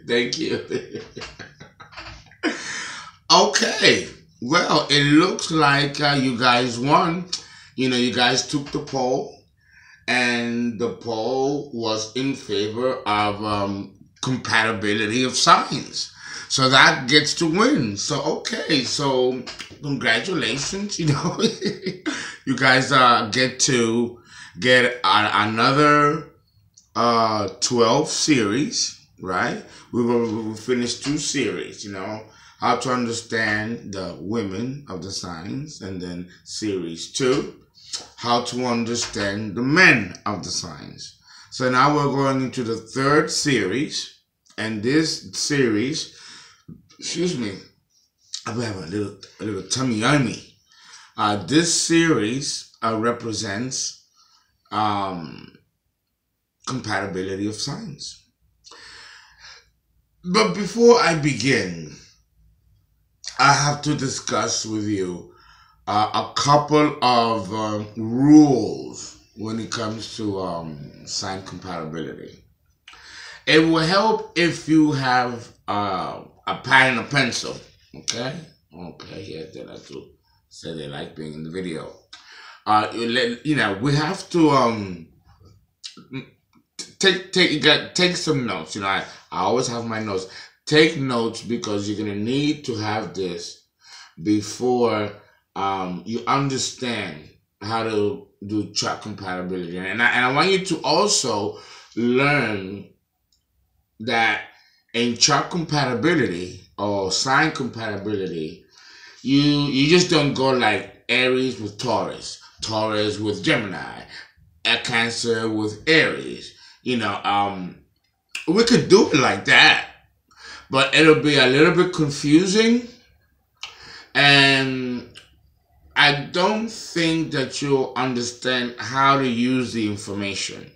Thank you. Okay. Well, it looks like you guys won. You guys took the poll, and the poll was in favor of compatibility of signs. So that gets to win. So okay, so congratulations. You guys get to get another 12 series, right? We will finish 2 series. How to understand the women of the signs, and then series 2, how to understand the men of the signs. So now we're going into the 3rd series, and this series, excuse me, I have a little tummy yummy. This series represents compatibility of signs. But before I begin, I have to discuss with you a couple of rules when it comes to sign compatibility. It will help if you have a pen and a pencil. Okay? Okay, yes, they like to say they like being in the video. We have to take some notes. I always have my notes. Take notes, because you're gonna need to have this before you understand how to do track compatibility. And I want you to also learn that in track compatibility or sign compatibility, you just don't go like Aries with Taurus, Taurus with Gemini, a Cancer with Aries. We could do it like that, but it'll be a little bit confusing, and I don't think that you'll understand how to use the information.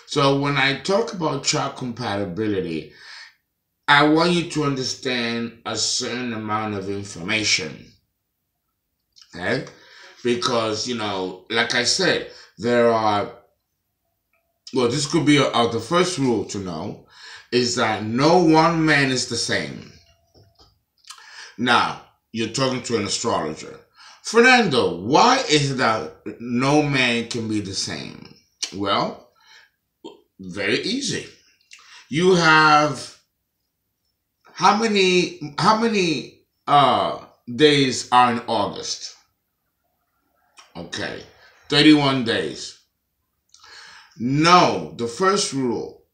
So when I talk about track compatibility, I want you to understand a certain amount of information. Okay? Because, like I said, this could be the first rule to know, is that no one man is the same. Now, you're talking to an astrologer. Fernando, why is it that no man can be the same? Well, very easy. You have how many days are in August? Okay, 31 days. No, the first rule,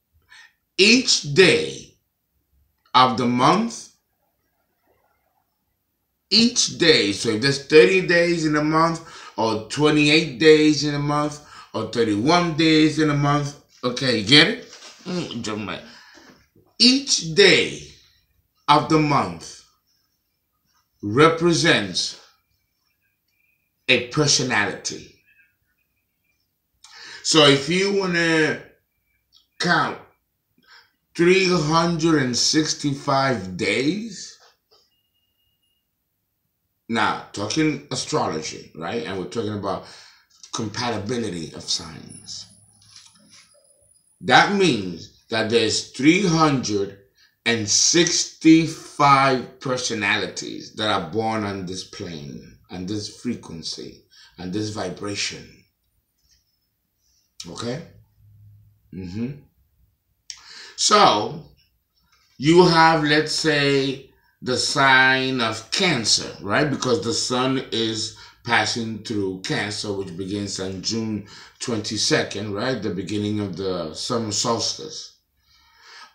each day of the month, each day, so if there's 30 days in a month, or 28 days in a month, or 31 days in a month, okay, you get it? Each day of the month represents a personality. So if you want to count 365 days, now talking astrology, right? And we're talking about compatibility of signs. That means that there's 365 personalities that are born on this plane, and this frequency, and this vibration. Okay? So, you have, let's say, the sign of Cancer, right? Because the sun is passing through Cancer, which begins on June 22nd, right? The beginning of the summer solstice.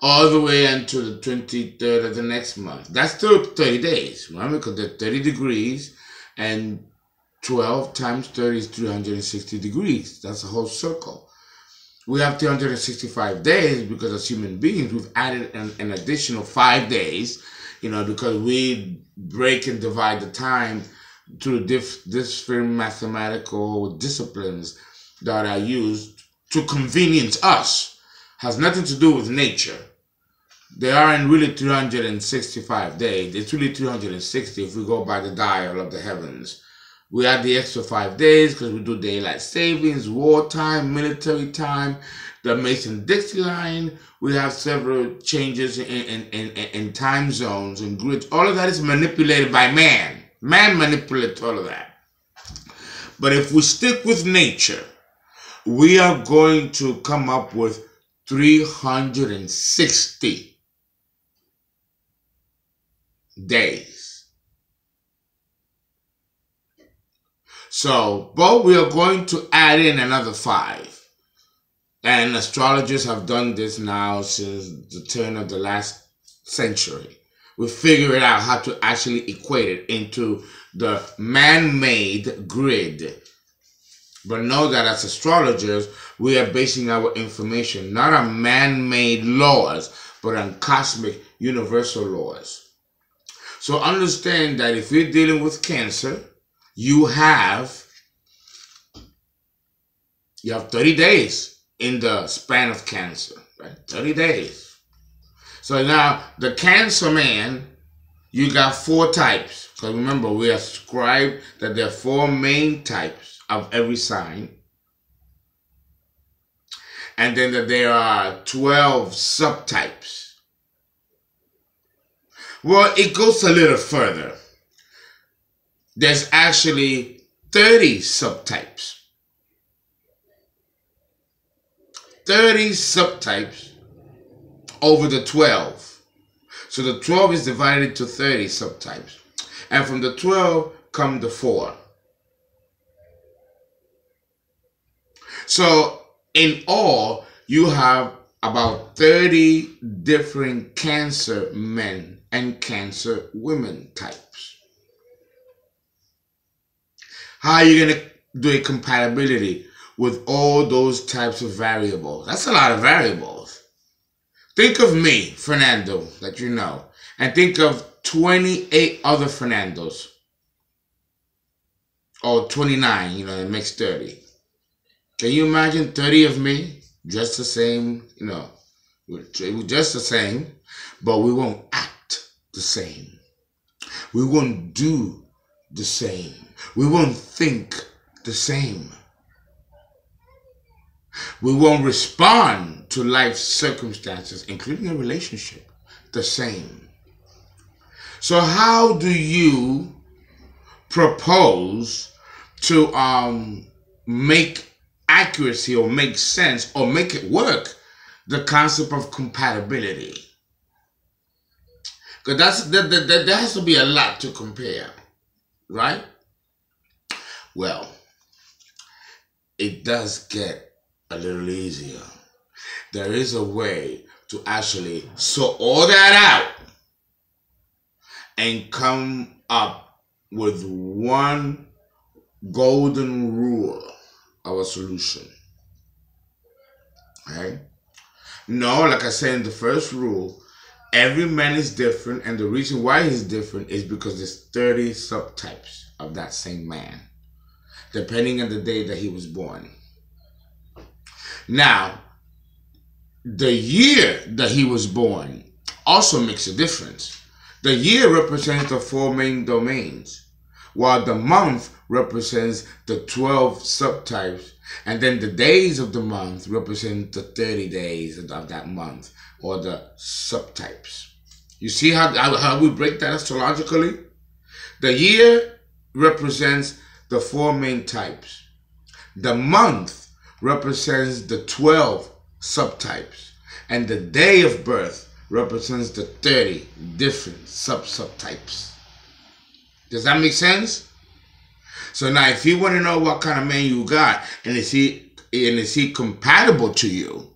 All the way until the 23rd of the next month. That's still 30 days, right? Because they're 30 degrees, and 12 times 30 is 360 degrees. That's a whole circle. We have 365 days because as human beings, we've added an additional 5 days, because we break and divide the time through different mathematical disciplines that are used to convenience us. Has nothing to do with nature. There aren't really 365 days. It's really 360 if we go by the dial of the heavens. We add the extra 5 days because we do daylight savings, wartime, military time, The Mason-Dixie line, we have several changes in time zones and grids. All of that is manipulated by man. Man manipulates all of that. But if we stick with nature, we are going to come up with 360 days. So, but we are going to add in another 5. And astrologers have done this now since the turn of the last century. We figured out how to actually equate it into the man-made grid. But know that as astrologers, we are basing our information not on man-made laws, but on cosmic universal laws. So understand that if you're dealing with Cancer, you have 30 days in the span of Cancer, right? 30 days. So now the Cancer man, you got 4 types. Because remember, we ascribe that there are 4 main types of every sign. And then that there are 12 subtypes. Well, it goes a little further. There's actually 30 subtypes. 30 subtypes over the 12. So the 12 is divided into 30 subtypes. And from the 12 come the 4. So in all, you have about 30 different Cancer men and Cancer women types. How are you going to do a compatibility with all those types of variables? That's a lot of variables. Think of me, Fernando, that you know, and think of 28 other Fernandos. Or 29, it makes 30. Can you imagine 30 of me? Just the same, just the same, but we won't act the same. We won't do the same. We won't think the same. We won't respond to life circumstances, including a relationship, the same. So how do you propose to make accuracy or make sense or make it work the concept of compatibility? Because there has to be a lot to compare, right? Well, it does get a little easier. There is a way to actually sort all that out and come up with one golden rule of a solution. Okay? No, like I said in the first rule, every man is different, and the reason why he's different is because there's 30 subtypes of that same man, depending on the day that he was born. Now, the year that he was born also makes a difference. The year represents the 4 main domains, while the month represents the 12 subtypes, and then the days of the month represent the 30 days of that month, or the subtypes. You see how we break that astrologically? The year represents the 4 main types. The month represents the 12 subtypes, and the day of birth represents the 30 different subtypes. Does that make sense? So now if you want to know what kind of man you got, and is he compatible to you,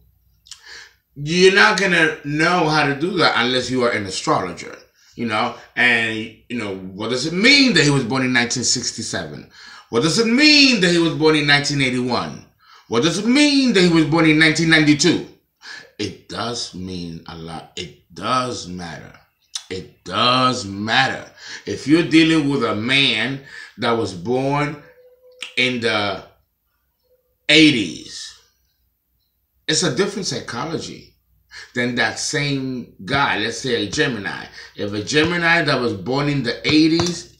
you're not going to know how to do that unless you are an astrologer, and what does it mean that he was born in 1967? What does it mean that he was born in 1981? What does it mean that he was born in 1992? It does mean a lot. It does matter. It does matter. If you're dealing with a man that was born in the 80s, it's a different psychology than that same guy. Let's say a Gemini. If a Gemini that was born in the 80s,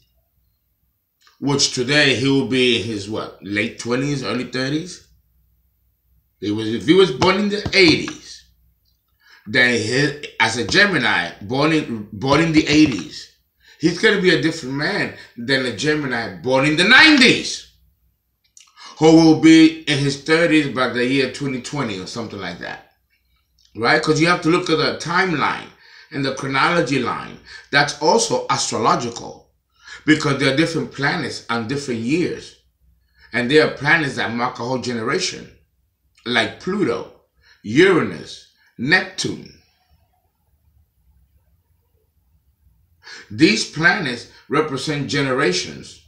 which today he will be in his late 20s, early 30s, If he was born in the 80s, then as a Gemini, born in the 80s, he's going to be a different man than a Gemini born in the 90s, who will be in his 30s by the year 2020 or something like that, right? Because you have to look at the timeline and the chronology line. That's also astrological, because there are different planets on different years, and there are planets that mark a whole generation, like Pluto, Uranus, Neptune. These planets represent generations.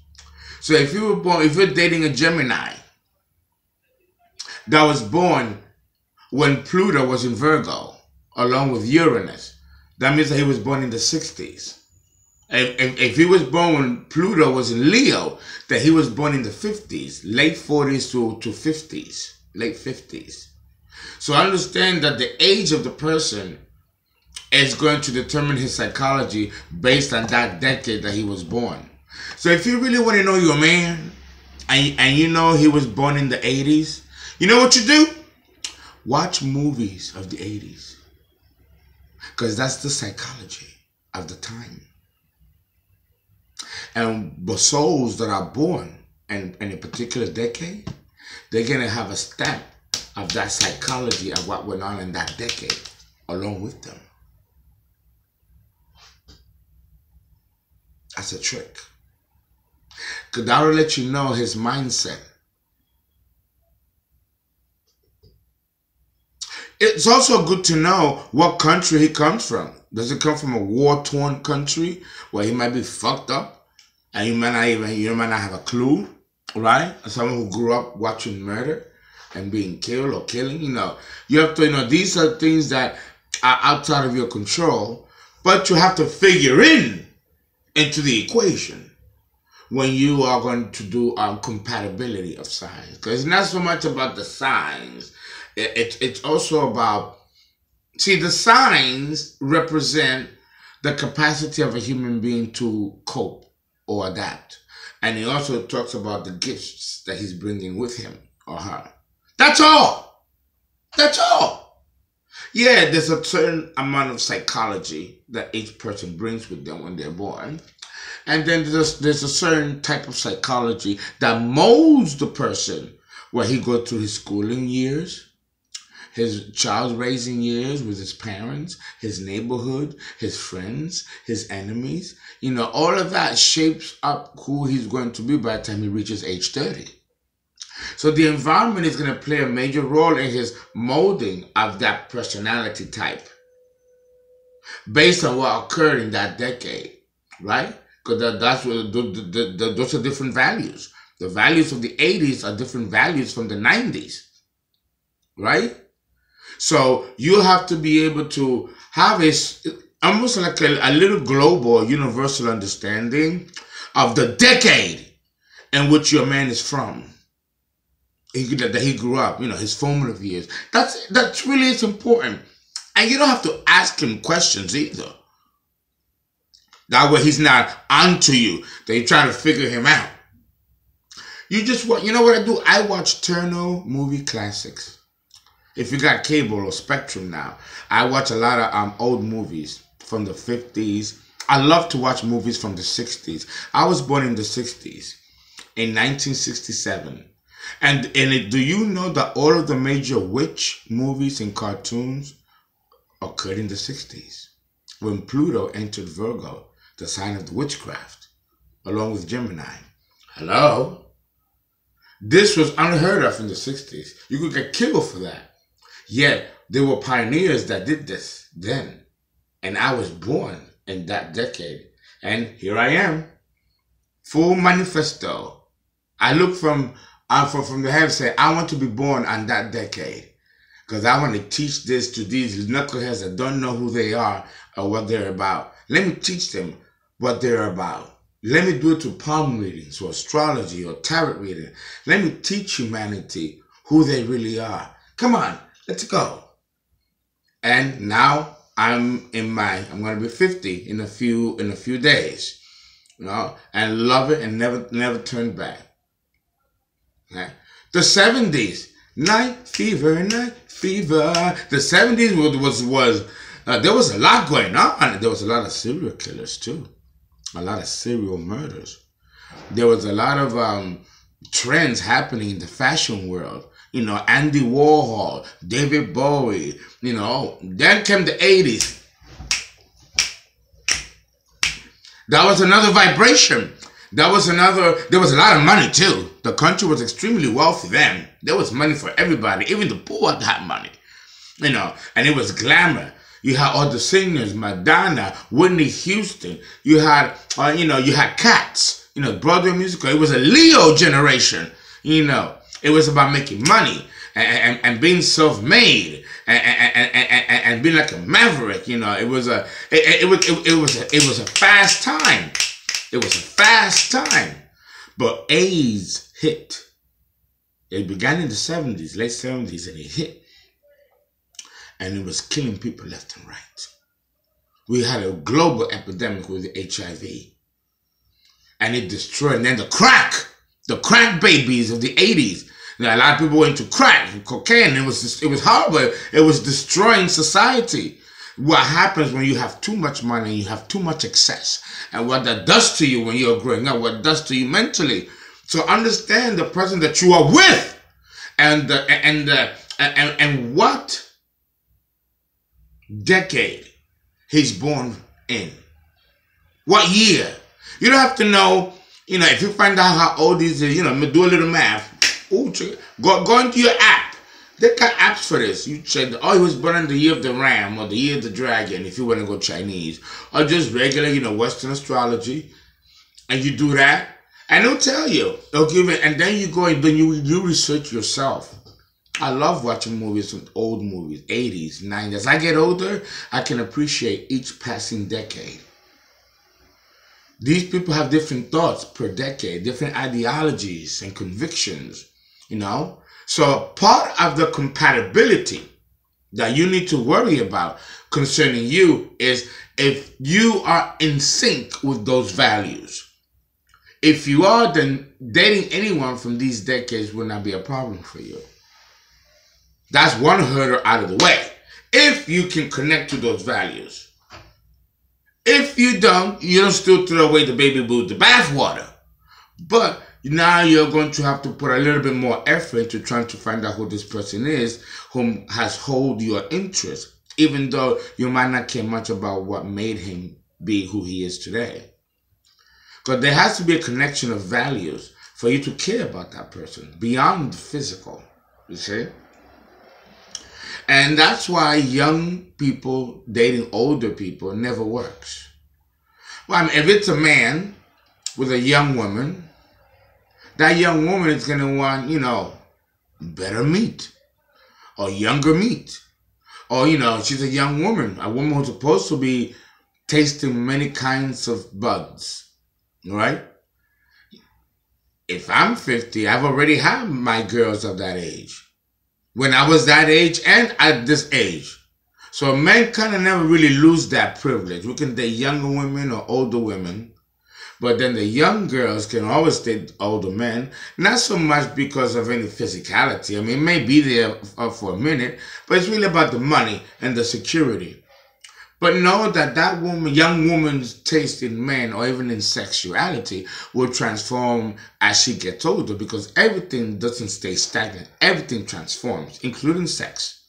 So if you're dating a Gemini that was born when Pluto was in Virgo, along with Uranus, that means that he was born in the 60s. If he was born when Pluto was in Leo, that he was born in the 50s, late 40s to 50s, late 50s. So understand that the age of the person is going to determine his psychology based on that decade that he was born. So if you really want to know your man, and you know he was born in the 80s, you know what you do? Watch movies of the 80s. Because that's the psychology of the time. And the souls that are born in a particular decade, they're going to have a stamp of that psychology of what went on in that decade along with them. That's a trick. Because that will let you know his mindset. It's also good to know what country he comes from. Does he come from a war-torn country where he might be fucked up and you might not have a clue, right? Someone who grew up watching murder and being killed or killing, you have to, these are things that are outside of your control, but you have to figure into the equation when you are going to do compatibility of signs. Because it's not so much about the signs. It's also about, the signs represent the capacity of a human being to cope or adapt. And he also talks about the gifts that he's bringing with him or her. That's all. That's all. Yeah, there's a certain amount of psychology that each person brings with them when they're born. And then there's a certain type of psychology that molds the person where he goes through his schooling years, his child raising years with his parents, his neighborhood, his friends, his enemies. All of that shapes up who he's going to be by the time he reaches age 30. So the environment is going to play a major role in his molding of that personality type based on what occurred in that decade, right? Because that's what those are different values. The values of the 80s are different values from the 90s, right? So you have to be able to have almost like a little global, universal understanding of the decade in which your man is from. That he grew up, his formative years. That's really important. And you don't have to ask him questions either. That way he's not onto you, that you're trying to figure him out. You just what I do? I watch Turner movie classics. If you got cable or Spectrum now, I watch a lot of old movies from the 50s. I love to watch movies from the 60s. I was born in the 60s, in 1967. And do you know that all of the major witch movies and cartoons occurred in the 60s? When Pluto entered Virgo, the sign of the witchcraft, along with Gemini. Hello? This was unheard of in the 60s. You could get killed for that. Yet, there were pioneers that did this then. And I was born in that decade. And here I am. Full manifesto. I look from the heavens, say, I want to be born on that decade. Because I want to teach this to these knuckleheads that don't know who they are or what they're about. Let me teach them what they're about. Let me do it through palm readings or astrology or tarot reading. Let me teach humanity who they really are. Come on, let's go. And now I'm going to be 50 in a few days, and love it and never turn back. Okay? The 70s, Night fever, night fever. The 70s was there was a lot going on. There was a lot of serial killers too, a lot of serial murders. There was a lot of trends happening in the fashion world. You know, Andy Warhol, David Bowie. You know, then came the 80s. That was another vibration. There was a lot of money too. The country was extremely wealthy then. There was money for everybody. Even the poor had money. You know, and it was glamour. You had all the singers, Madonna, Whitney Houston. You had, you had Cats. You know, Broadway musical. It was a Leo generation. You know, it was about making money and being self-made and being like a maverick. You know, it was a fast time. It was a fast time. But AIDS hit. It began in the 70s, late 70s, and it hit. And it was killing people left and right. We had a global epidemic with HIV. And it destroyed. And then the crack babies of the 80s. Now, a lot of people went to crack and cocaine. It was horrible. It was destroying society. What happens when you have too much money, you have too much excess, and what that does to you when you're growing up, what it does to you mentally. So understand the person that you are with, and what decade he's born in, what year. You don't have to know. You know, if you find out how old he is, you know, do a little math. Ooh, go into your app. They got apps for this. You check, he was born in the year of the ram or the year of the dragon, if you want to go Chinese. Or just regular, you know, Western astrology. And you do that. And it'll tell you. They'll give it. And then you go and then you research yourself. I love watching movies, old movies, 80s, 90s. As I get older, I can appreciate each passing decade. These people have different thoughts per decade, different ideologies and convictions, you know. So part of the compatibility that you need to worry about concerning you is if you are in sync with those values. If you are, then dating anyone from these decades will not be a problem for you. That's one hurdle out of the way. If you can connect to those values. If you don't still throw away the baby with the bathwater. But now you're going to have to put a little bit more effort to trying to find out who this person is, whom has hold your interest, even though you might not care much about what made him be who he is today. Because there has to be a connection of values for you to care about that person beyond the physical, you see? And that's why young people dating older people never works. Well, I mean, if it's a man with a young woman, that young woman is going to want, you know, better meat or younger meat. Or, you know, she's a young woman, a woman who's supposed to be tasting many kinds of buds, right? If I'm 50, I've already had my girls of that age. When I was that age and at this age. So men kind of never really lose that privilege. We can date younger women or older women. But then the young girls can always date older men. Not so much because of any physicality. I mean, it may be there for a minute. But it's really about the money and the security. But know that that woman, young woman's taste in men or even in sexuality will transform as she gets older, because everything doesn't stay stagnant. Everything transforms, including sex.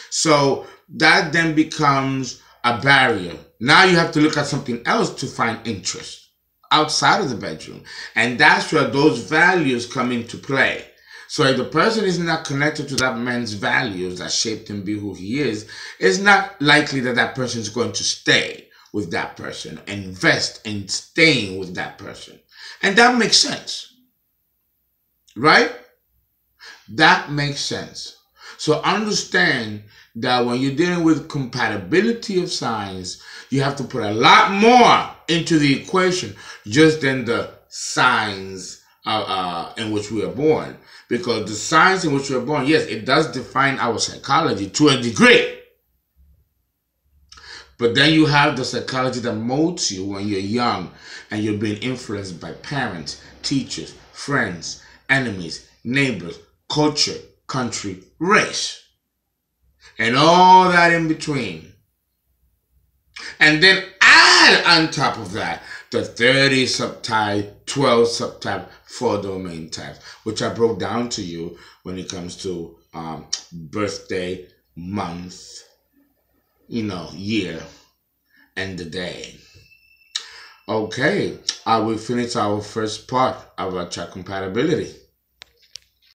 So that then becomes a barrier. Now you have to look at something else to find interest outside of the bedroom. And that's where those values come into play. So if the person is not connected to that man's values that shaped him be who he is, it's not likely that that person is going to stay with that person and invest in staying with that person. And that makes sense. Right? That makes sense. So understand that when you're dealing with compatibility of signs, you have to put a lot more into the equation just than the signs in which we are born. Because the signs in which we are born, yes, it does define our psychology to a degree. But then you have the psychology that molds you when you're young and you're being influenced by parents, teachers, friends, enemies, neighbors, culture, country, race, and all that in between. And then add on top of that the 30 subtype, 12 subtype, 4 domain types, which I broke down to you when it comes to birthday, month, year, and the day. Okay, we finish our first part of our chart compatibility.